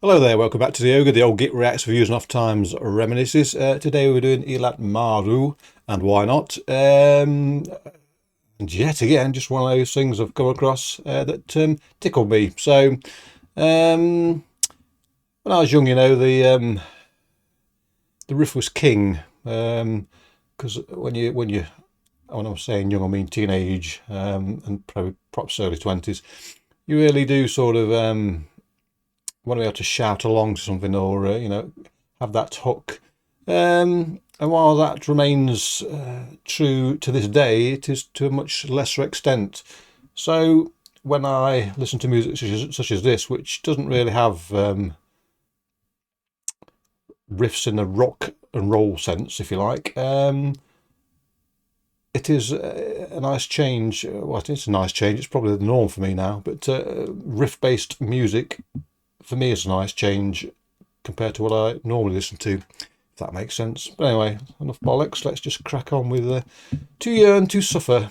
Hello there, welcome back to the Ogre, the old Git Reacts Reviews and Off Times Reminiscences. Today we're doing Ilat Mahru, and why not? And yet again, just one of those things I've come across that tickled me. So, when I was young, the riff was king. Because when I'm saying young, I mean teenage, and probably perhaps early 20s. You really do sort of want to be able to shout along to something, or have that hook. And while that remains true to this day, it is to a much lesser extent. So when I listen to music such as this, which doesn't really have riffs in the rock and roll sense, if you like, it is a nice change. Well, it's a nice change. It's probably the norm for me now, but riff-based music for me is a nice change compared to what I normally listen to, if that makes sense. But anyway, enough bollocks. Let's just crack on with To Yearn, To Suffer.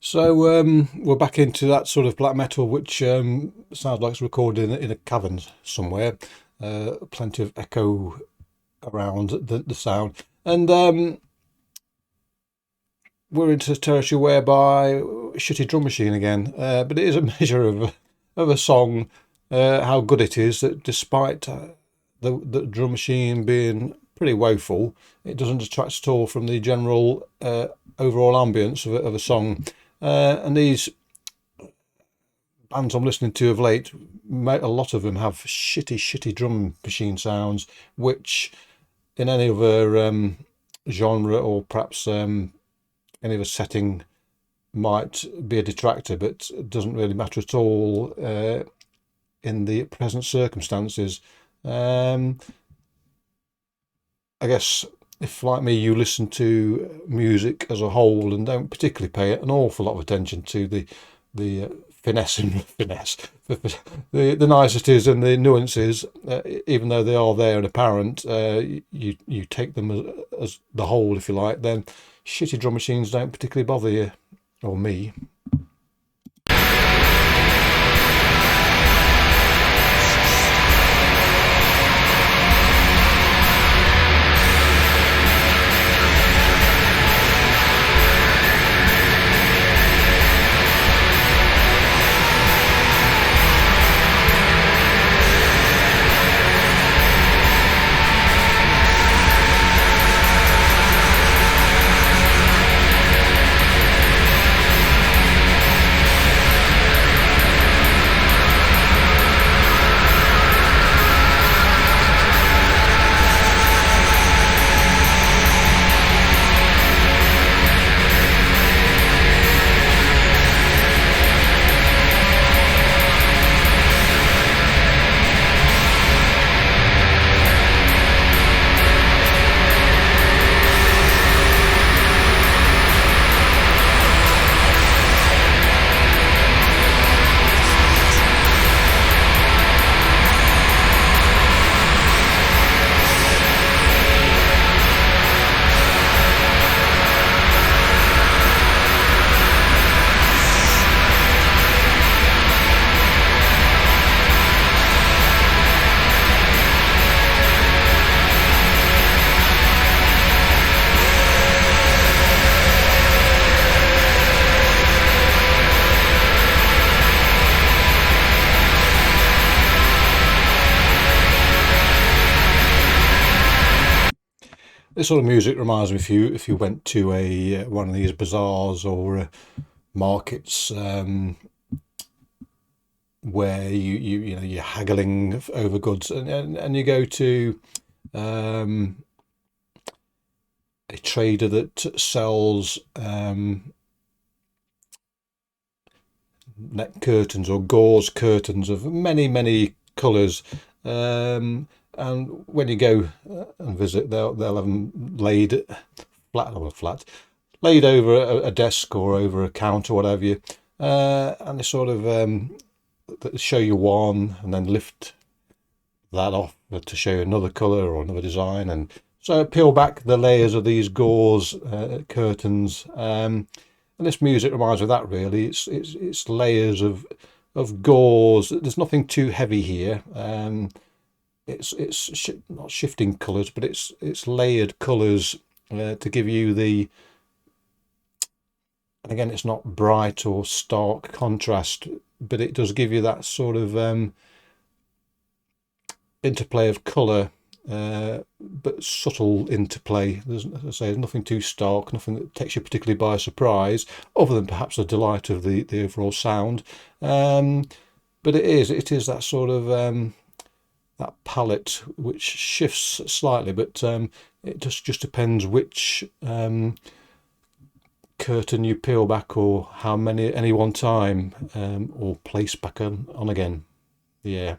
So we're back into that sort of black metal, which sounds like it's recorded in a cavern somewhere. Plenty of echo around the sound, and we're into territory whereby shitty drum machine again. But it is a measure of a song, how good it is, that despite the drum machine being pretty woeful, it doesn't detract at all from the general overall ambience of a song. And these bands I'm listening to of late, a lot of them have shitty drum machine sounds, which in any other genre, or perhaps any other setting, might be a detractor, but it doesn't really matter at all in the present circumstances. I guess if, like me, you listen to music as a whole and don't particularly pay an awful lot of attention to the finesse, the niceties and the nuances, even though they are there and apparent, you take them as the whole, if you like, then shitty drum machines don't particularly bother you, or me. This sort of music reminds me if you went to a one of these bazaars or markets, where you know you're haggling over goods, and you go to a trader that sells net curtains or gauze curtains of many colours, and when you go and visit, they'll have them laid flat, laid over a desk or over a counter, whatever you, and they sort of show you one and then lift that off to show you another colour or another design, and so peel back the layers of these gauze curtains, and this music reminds me of that. Really, it's layers of gauze. There's nothing too heavy here. It's not shifting colours, but it's layered colours to give you the. And again, it's not bright or stark contrast, but it does give you that sort of interplay of colour, but subtle interplay. As I say, there's nothing too stark, nothing that takes you particularly by surprise, other than perhaps the delight of the overall sound. But it is that sort of that palette which shifts slightly, but it just depends which curtain you peel back, or how many any one time, or place back on again. Yeah.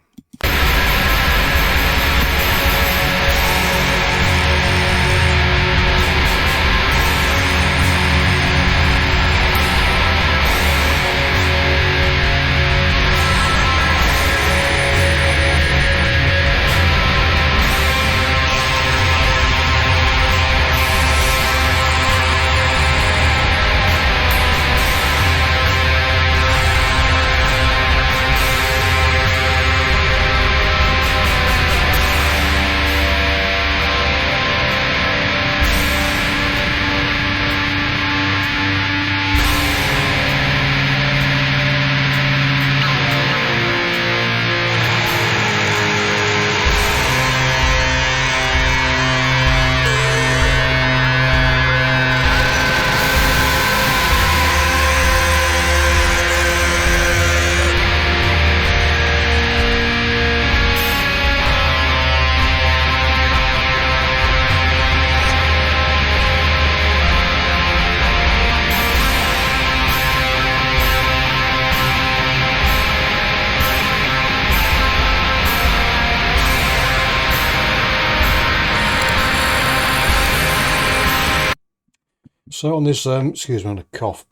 So on this, excuse me, on a cough.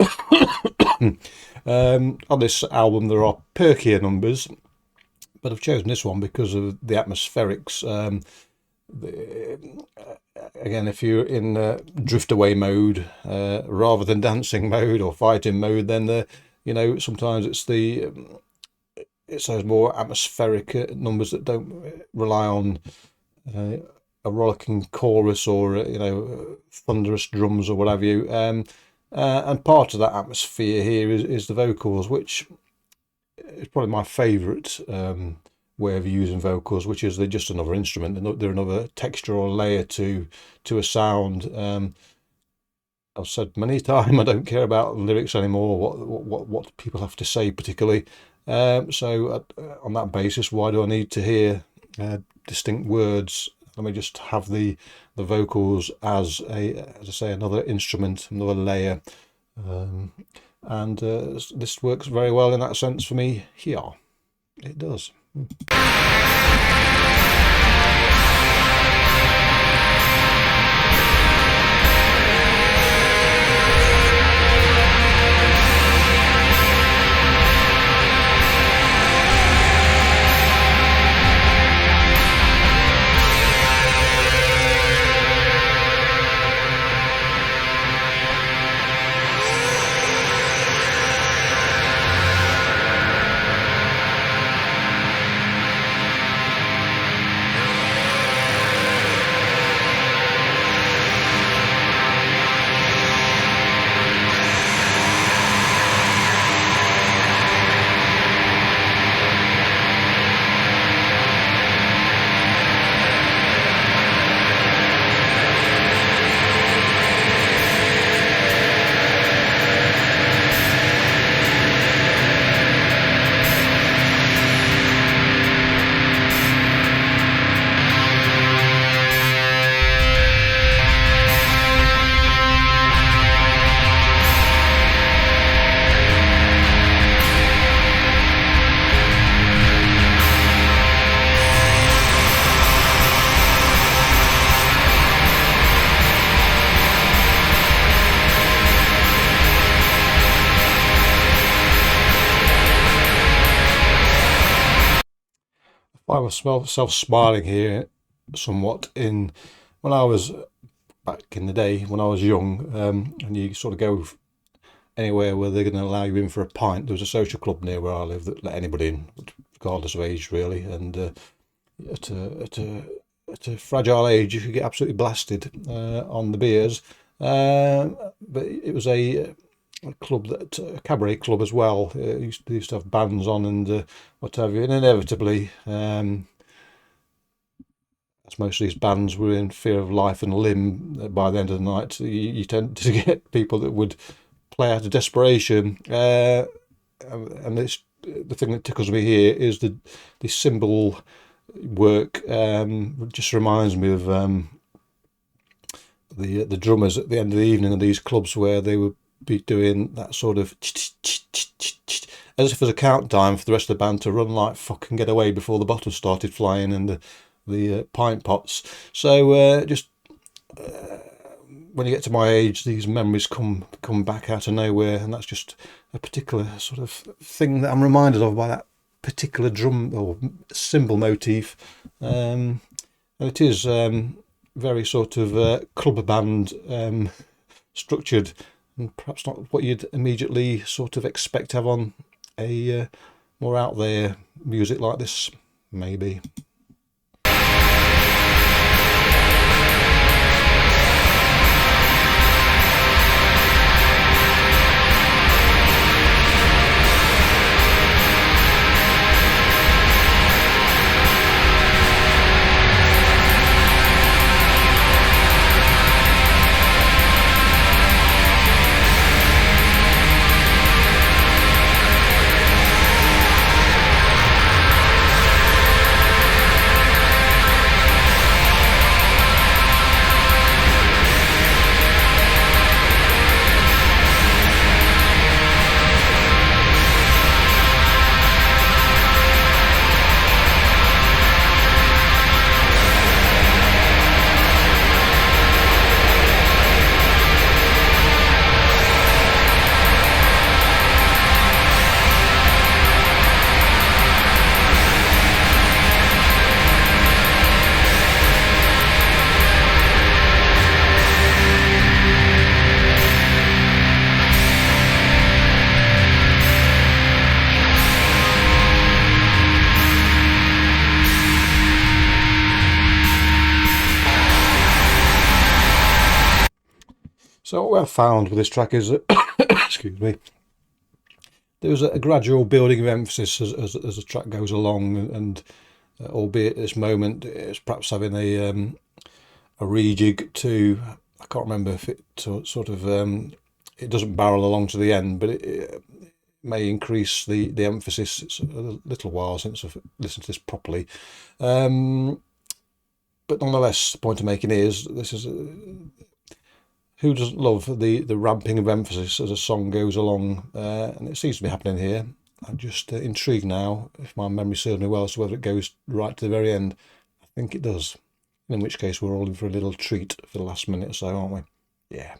On this album, there are perkier numbers, but I've chosen this one because of the atmospherics. Again, if you're in drift away mode rather than dancing mode or fighting mode, then sometimes it's those more atmospheric numbers that don't rely on a rollicking chorus or thunderous drums or whatever you. And part of that atmosphere here is the vocals, which is probably my favourite way of using vocals, which is they're just another instrument. They're another texture or layer to a sound. I've said many times I don't care about lyrics anymore, what people have to say particularly. So on that basis, why do I need to hear distinct words? Let me just have the vocals as I say, another instrument, another layer, and this works very well in that sense for me here. It does. find myself smiling here somewhat in when I was back in the day when I was young, and you sort of go anywhere where they're going to allow you in for a pint. There was a social club near where I live that let anybody in, regardless of age, really. And at a fragile age, you could get absolutely blasted on the beers. But it was a club a cabaret club as well. They used to have bands on and what have you, and inevitably, as most of these bands were in fear of life and limb by the end of the night, you tend to get people that would play out of desperation. And it's the thing that tickles me here is the cymbal work. Just reminds me of the drummers at the end of the evening in these clubs where they would be doing that sort of as if there's a countdown for the rest of the band to run like fuck and get away before the bottles started flying and the pint pots. So just when you get to my age, these memories come back out of nowhere, and that's just a particular sort of thing that I'm reminded of by that particular drum or cymbal motif. And it is very sort of club band structured, and perhaps not what you'd immediately sort of expect to have on a more out there music like this, maybe. So what I've found with this track is that, excuse me, there was a gradual building of emphasis as the track goes along, and albeit at this moment it's perhaps having a rejig to, I can't remember if it sort of it doesn't barrel along to the end, but it may increase the emphasis. It's a little while since I've listened to this properly, but nonetheless, the point I'm making is this is who doesn't love the ramping of emphasis as a song goes along, and it seems to be happening here. I'm just intrigued now, if my memory serves me well, as to whether it goes right to the very end. I think it does, in which case we're all in for a little treat for the last minute or so, aren't we? Yeah.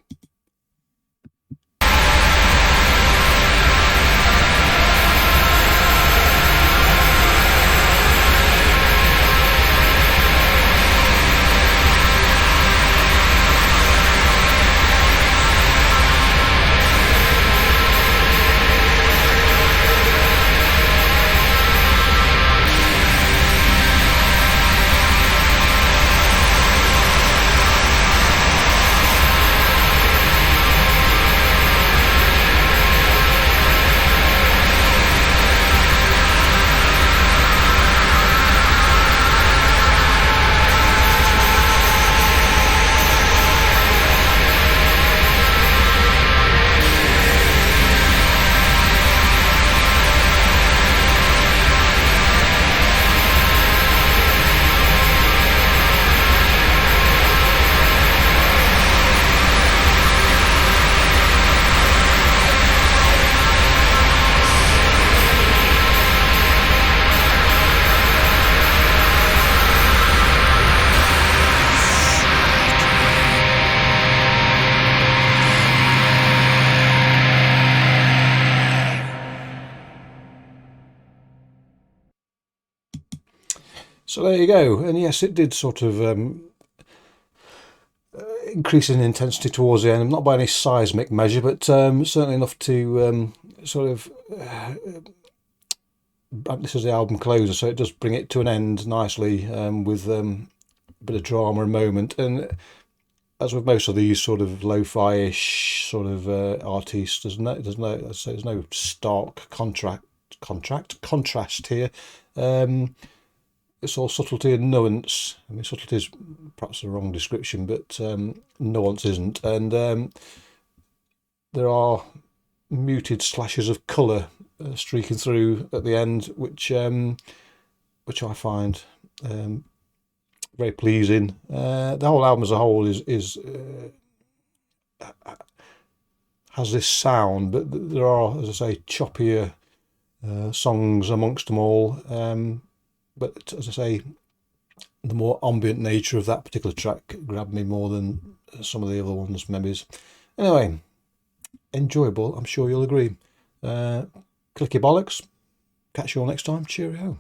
So there you go. And yes, it did sort of increase in intensity towards the end, not by any seismic measure, but certainly enough to sort of this is the album closer, so it does bring it to an end nicely with a bit of drama and moment. And as with most of these sort of lo-fi-ish sort of artists, there's no stark contrast here. It's all subtlety and nuance. I mean, subtlety is perhaps the wrong description, but nuance isn't. And there are muted slashes of colour streaking through at the end, which I find very pleasing. The whole album as a whole is has this sound, but there are, as I say, choppier songs amongst them all. But as I say, the more ambient nature of that particular track grabbed me more than some of the other ones, maybe. Anyway, enjoyable, I'm sure you'll agree. Clicky bollocks. Catch you all next time. Cheerio.